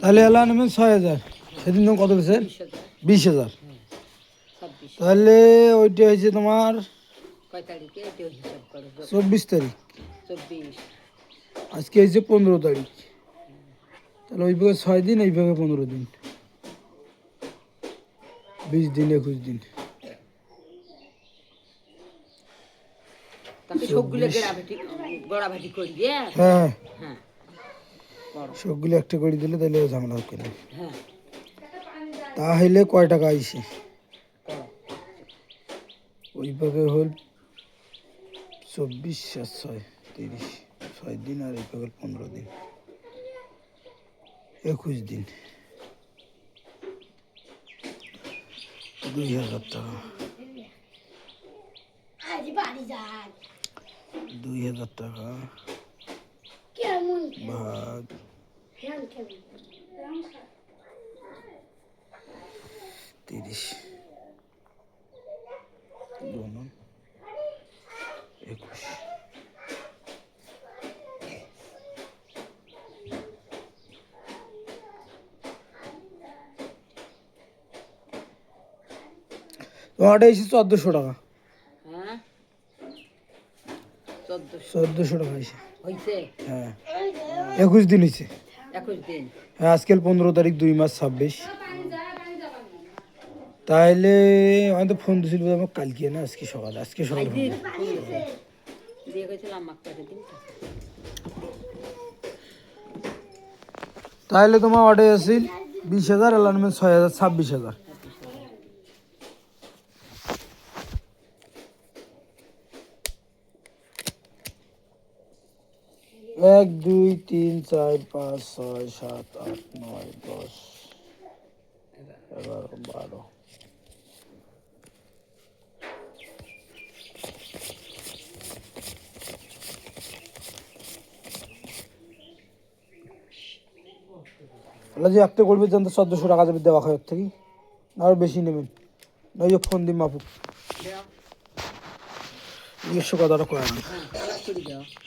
তাহলে এলা নেবেন 6,000। সেদিন তুমি কত দিয়েছেন? 20,000। তাহলে ওইটা হয়েছে তোমার 24 তারিখ, আজকে হয়েছে 15 তারিখ। তাহলে ওই ভাগে 6 দিন, এই ভাগে 15 দিন, 20 দিন, 21 দিন। হ্যাঁ, সবগুলো একটা করে দিলে তাহলে ঝামেলা হোক না। তাহলে কয় টাকা আইসে? ওই ভাগে হল 24 আর 6, 30, 6 দিন, আর এই ভাগে 15 দিন, 21 দিন, 2,000 টাকা। 2,000 টাকা ভাগ 30 গুণন 21। তোমারটা এসে 1400 টাকা। 1400 টাকা এসে। হ্যাঁ, 21 দিন হয়েছে। হ্যাঁ, আজকাল 15 তারিখ, 2 মাস 26। তাইলে আমি তো ফোন দিয়েছিল আমার কালকে, না আজকে সকালে, আজকে সকালে তাহলে তোমার অর্ডার আসছিল 20,000, অ্যালাইনমেন্ট 6,000, 26,000। 1 2 3 4 5 6 7 8 9 10 11 12। যে একটা করবে জানতে 1400 টাকা যাবে দেওয়া হয় থেকে, আরো বেশি নেবেন না? ওই ফোন দিন মাপুক, 100 কথাটা কয় না।